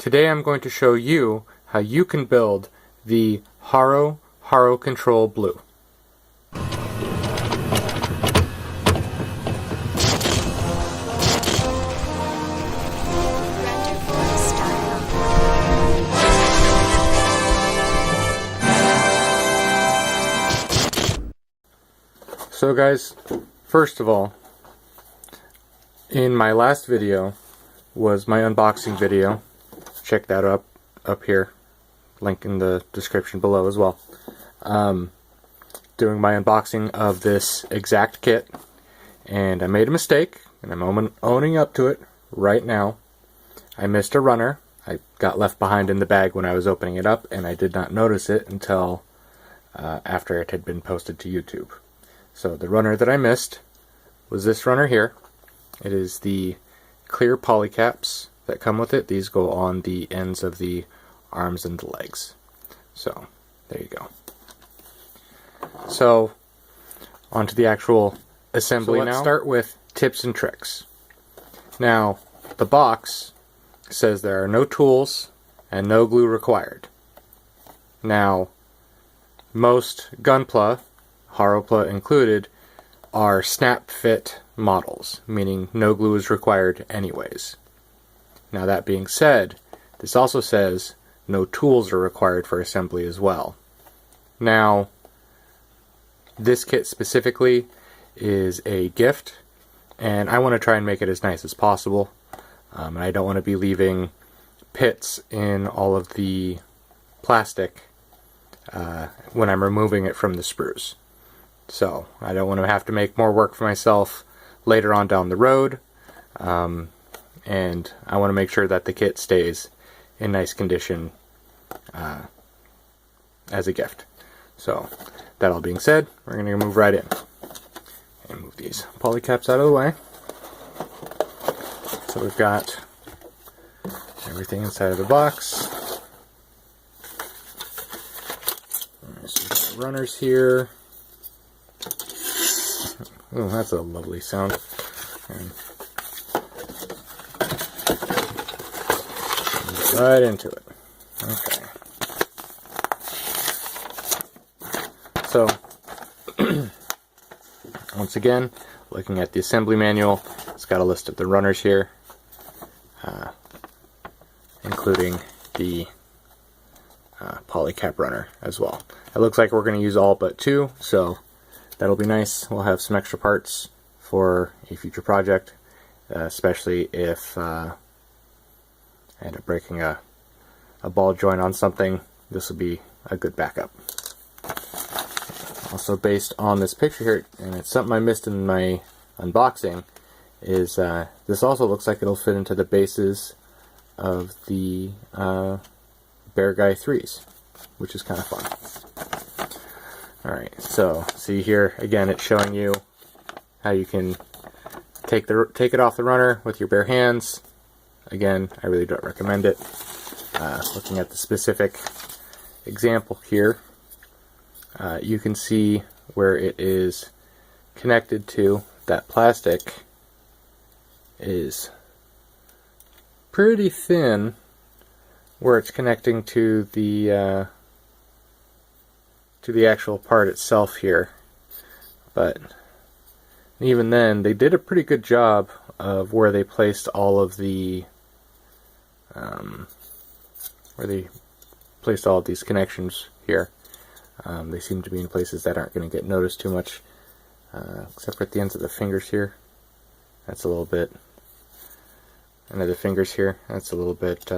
Today I'm going to show you how you can build the Haro Control Blue. So guys, first of all, in my last video was my unboxing video. Check that up here, link in the description below as well. Doing my unboxing of this exact kit, and I made a mistake, and I'm owning up to it right now. I missed a runner. I got left behind in the bag when I was opening it up, and I did not notice it until after it had been posted to YouTube. So the runner that I missed was this runner here. It is the clear polycaps that come with it. These go on the ends of the arms and the legs. So there you go. So onto the actual assembly now. Let's start with tips and tricks. Now the box says there are no tools and no glue required. Now most Gunpla, Haropla included, are snap fit models, meaning no glue is required anyways. Now that being said, this also says no tools are required for assembly as well. Now this kit specifically is a gift, and I want to try and make it as nice as possible. And I don't want to be leaving pits in all of the plastic when I'm removing it from the sprues. So I don't want to have to make more work for myself later on down the road, and I want to make sure that the kit stays in nice condition as a gift. So that all being said, we're going to move right in and move these polycaps out of the way. So we've got everything inside of the box. Some runners here. Oh, that's a lovely sound. And right into it. Okay. So, once again, looking at the assembly manual, it's got a list of the runners here, including the polycap runner as well. It looks like we're going to use all but two, so that'll be nice. We'll have some extra parts for a future project, especially if I end up breaking a ball joint on something. This will be a good backup. Also, based on this picture here, and it's something I missed in my unboxing, is this also looks like it'll fit into the bases of the Bear Guy 3s, which is kind of fun. Alright, so see here again, it's showing you how you can take it off the runner with your bare hands. Again, I really don't recommend it. Looking at the specific example here, you can see where it is connected to. That plastic is pretty thin where it's connecting to the actual part itself here, but even then they did a pretty good job of where they placed all of the these connections here. They seem to be in places that aren't going to get noticed too much, except for at the ends of the fingers here. That's a little bit, and of the fingers here, that's a little bit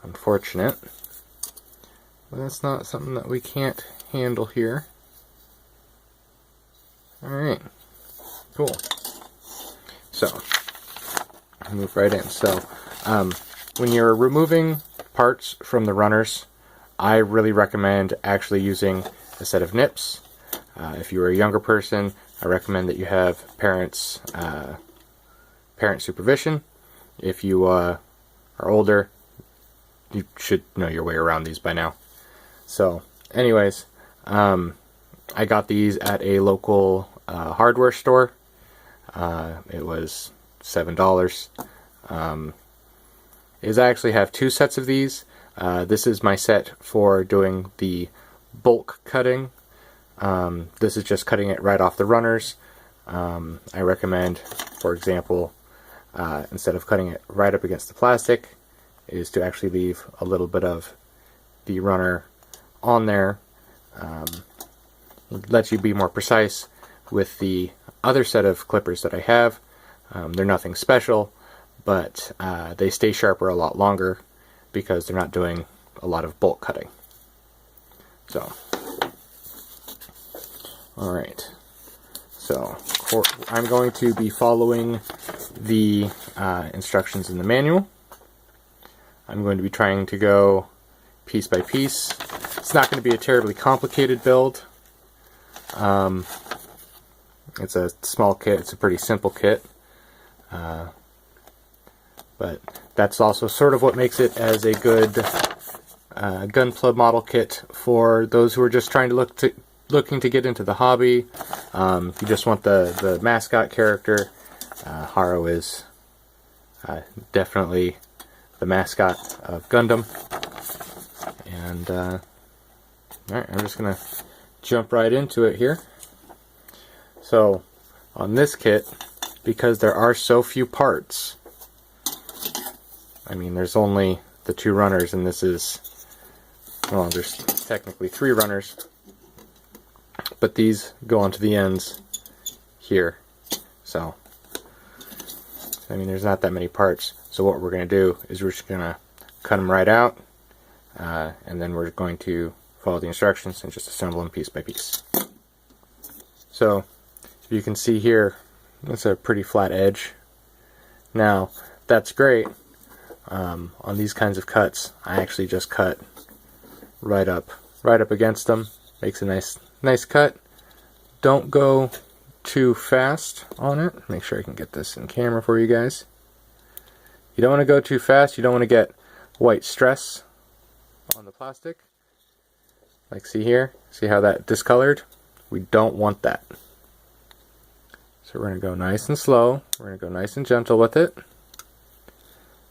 unfortunate. But that's not something that we can't handle here. Alright, cool. So, I'll move right in. So, when you're removing parts from the runners, I really recommend actually using a set of nips. If you're a younger person, I recommend that you have parent supervision. If you are older, you should know your way around these by now. So, anyways, I got these at a local hardware store. It was $7. is I actually have two sets of these. This is my set for doing the bulk cutting. This is just cutting it right off the runners. I recommend, for example, instead of cutting it right up against the plastic, is to actually leave a little bit of the runner on there. It lets you be more precise. With the other set of clippers that I have, they're nothing special, but they stay sharper a lot longer because they're not doing a lot of bulk cutting. So, alright. So, I'm going to be following the instructions in the manual. I'm going to be trying to go piece by piece. It's not going to be a terribly complicated build. It's a small kit, it's a pretty simple kit. But that's also sort of what makes it as a good Gunpla model kit for those who are just trying to looking to get into the hobby. You just want the mascot character. Haro is definitely the mascot of Gundam. And alright, I'm just gonna jump right into it here. So on this kit, because there are so few parts, I mean there's only the two runners, and this is, well, there's technically three runners, but these go onto the ends here. So I mean there's not that many parts. So what we're going to do is we're just going to cut them right out, and then we're going to follow the instructions and just assemble them piece by piece. So you can see here, that's a pretty flat edge. Now that's great. On these kinds of cuts, I actually just cut right up against them. Makes a nice cut. Don't go too fast on it. Make sure I can get this in camera for you guys. You don't want to go too fast. You don't want to get white stress on the plastic. Like, see here? See how that discolored? We don't want that. So we're going to go nice and slow. We're going to go nice and gentle with it.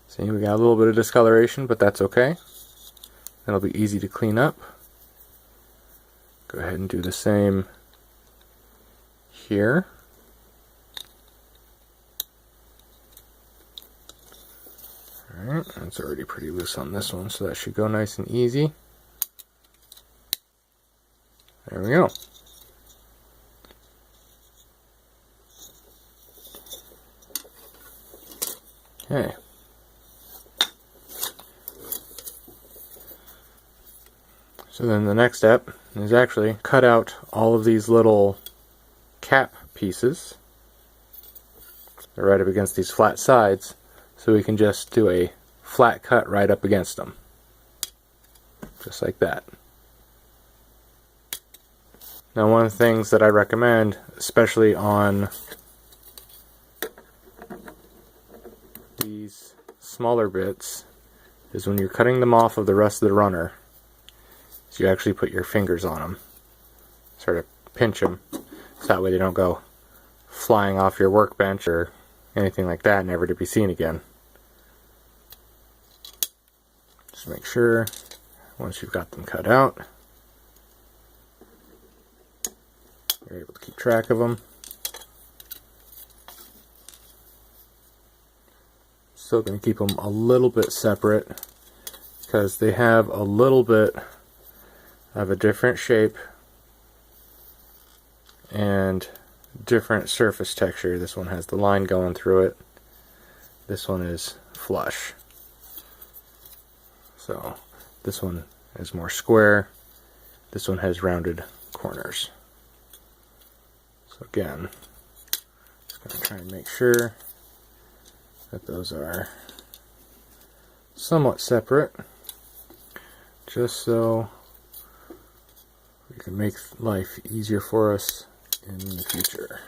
See, we got a little bit of discoloration, but that's okay. That'll be easy to clean up. Go ahead and do the same here. Alright, that's already pretty loose on this one, so that should go nice and easy. There we go. Okay. So then the next step is actually cut out all of these little cap pieces. They're right up against these flat sides, so we can just do a flat cut right up against them. Just like that. Now one of the things that I recommend, especially on these smaller bits, is when you're cutting them off of the rest of the runner, is you actually put your fingers on them. Sort of pinch them, so that way they don't go flying off your workbench or anything like that, never to be seen again. Just make sure, once you've got them cut out, you're able to keep track of them. Still going to keep them a little bit separate because they have a little bit of a different shape and different surface texture. This one has the line going through it. This one is flush. So this one is more square. This one has rounded corners. So again, just going to try and make sure that those are somewhat separate, just so we can make life easier for us in the future.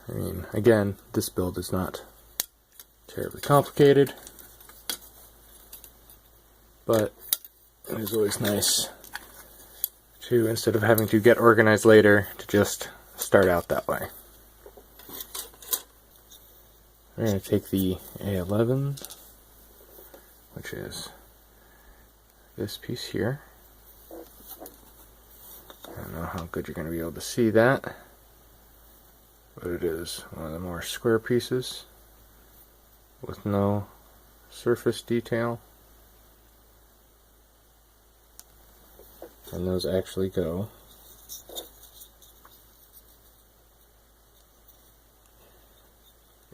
I mean, again, this build is not terribly complicated, but it is always nice to, instead of having to get organized later, to just start out that way. We're going to take the A11, which is this piece here. I don't know how good you're going to be able to see that, but it is one of the more square pieces with no surface detail. And those actually go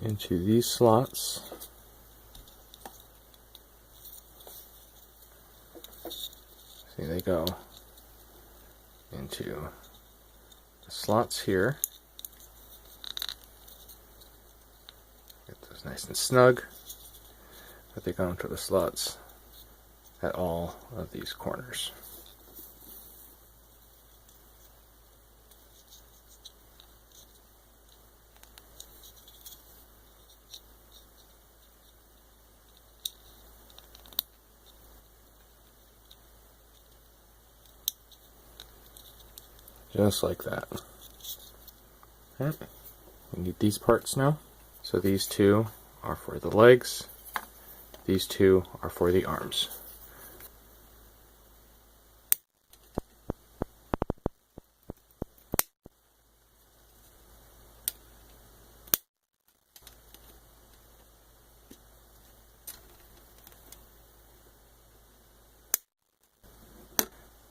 into these slots. See, they go into the slots here. Get those nice and snug, but they go into the slots at all of these corners. Just like that. Okay. We need these parts now. So these two are for the legs. These two are for the arms.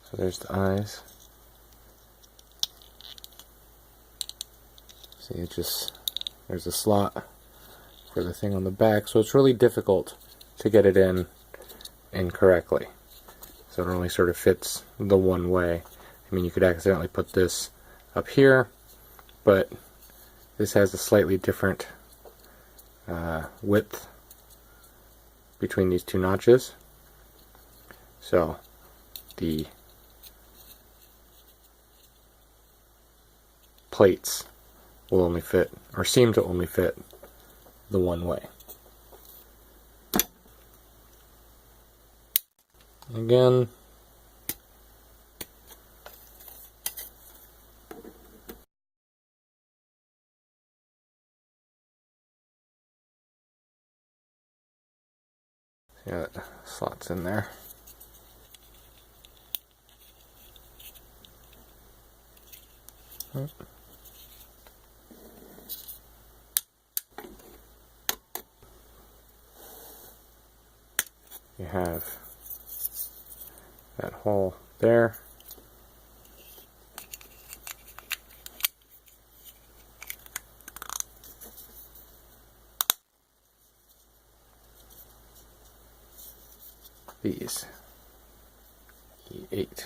So there's the eyes. See, there's a slot for the thing on the back, so it's really difficult to get it in incorrectly. So it only sort of fits the one way. I mean, you could accidentally put this up here, but this has a slightly different width between these two notches. So the plates will only fit, or seem to only fit, the one way. Again, yeah, it slots in there. You have that hole there. These E8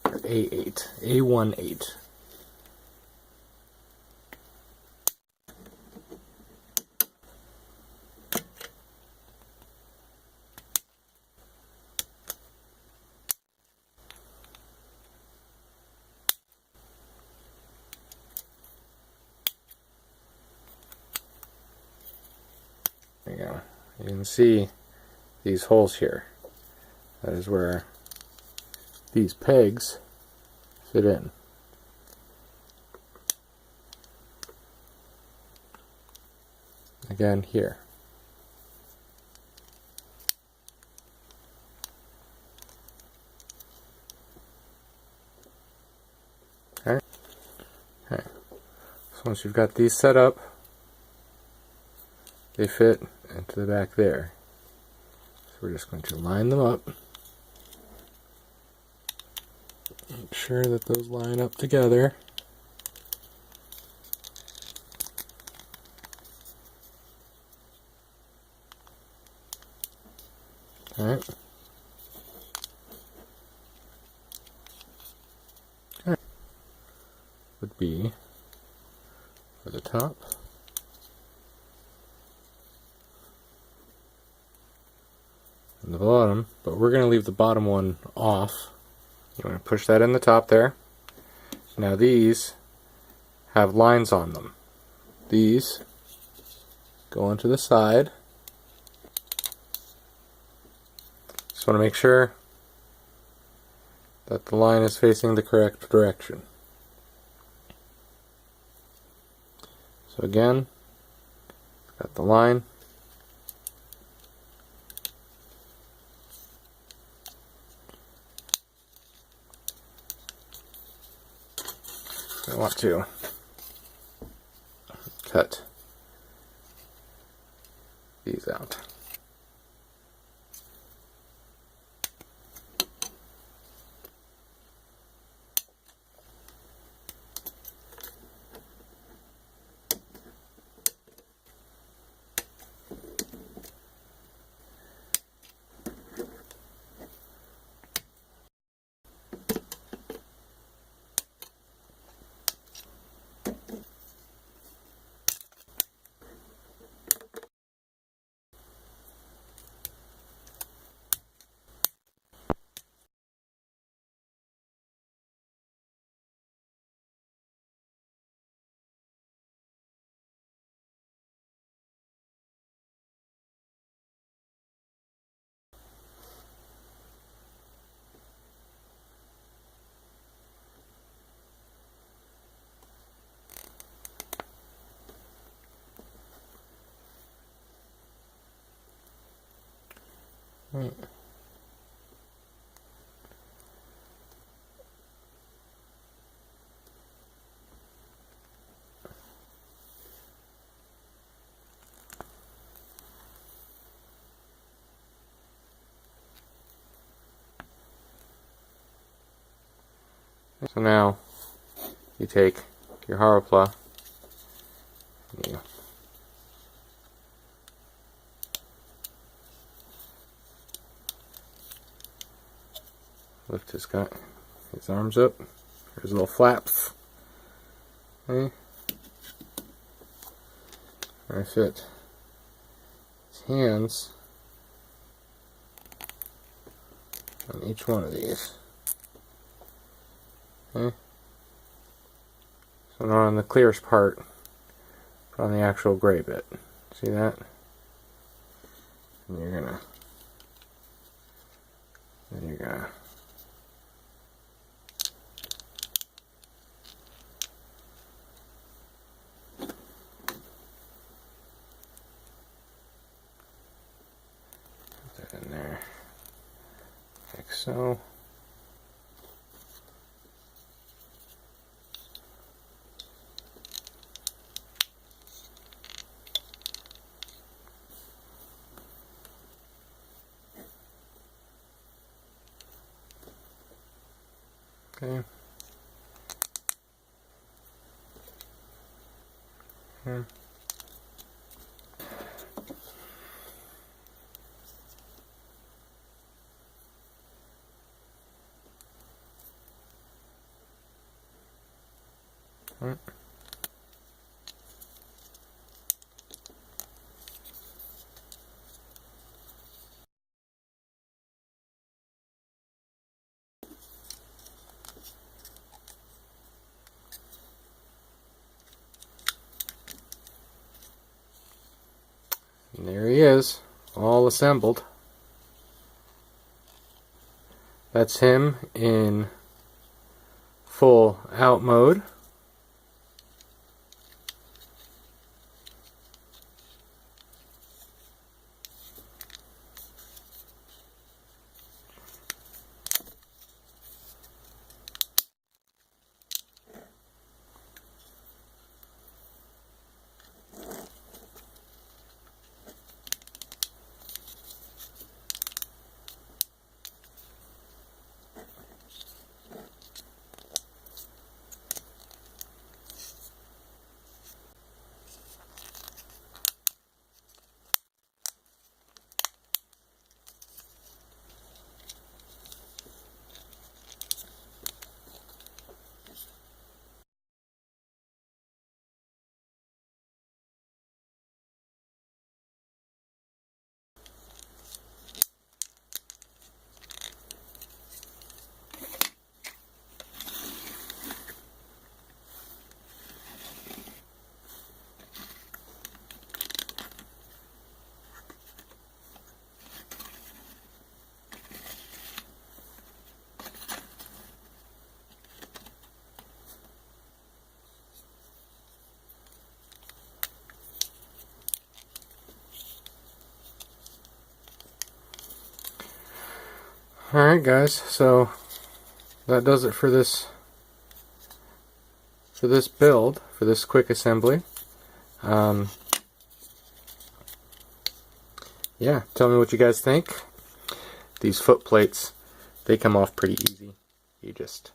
or A8, A18. There you go. You can see these holes here. That is where these pegs fit in. Again, here. Okay. Okay. So once you've got these set up, they fit into the back there. So we're just going to line them up. Make sure that those line up together. Alright. Okay. Would be for the top. And the bottom, but we're going to leave the bottom one off. You want to push that in the top there. Now these have lines on them. These go onto the side. Just want to make sure that the line is facing the correct direction. So again, Got the line. I want to cut these out. Right. So now you take your Haro plow, you lift his arms up. There's little flaps. Okay. I fit his hands on each one of these. Okay. So not on the clearest part, but on the actual gray bit. See that? And you're gonna put that in there, like so. Okay. Here. Right. And there he is, all assembled. That's him in full out mode. Alright guys, so that does it for this build, for this quick assembly. Yeah, tell me what you guys think. These foot plates, they come off pretty easy. You just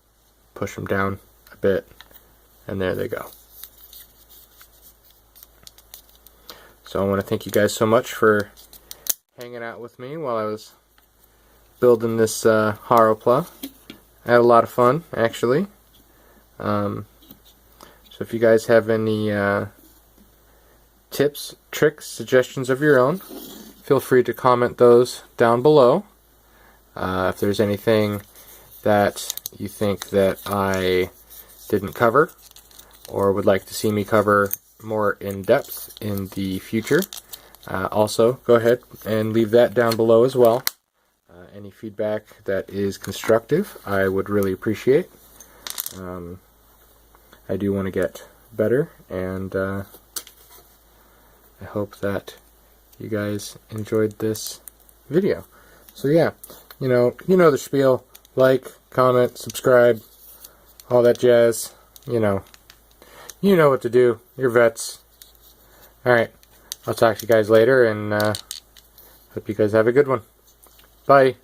push them down a bit and there they go. So I want to thank you guys so much for hanging out with me while I was building this Haro plow. I had a lot of fun, actually. So if you guys have any tips, tricks, suggestions of your own, feel free to comment those down below. If there's anything that you think that I didn't cover or would like to see me cover more in depth in the future, also go ahead and leave that down below as well. Any feedback that is constructive I would really appreciate. I do want to get better, and I hope that you guys enjoyed this video. So yeah, you know the spiel. Like, comment, subscribe, all that jazz. You know what to do. You're vets. Alright, I'll talk to you guys later, and hope you guys have a good one. Bye.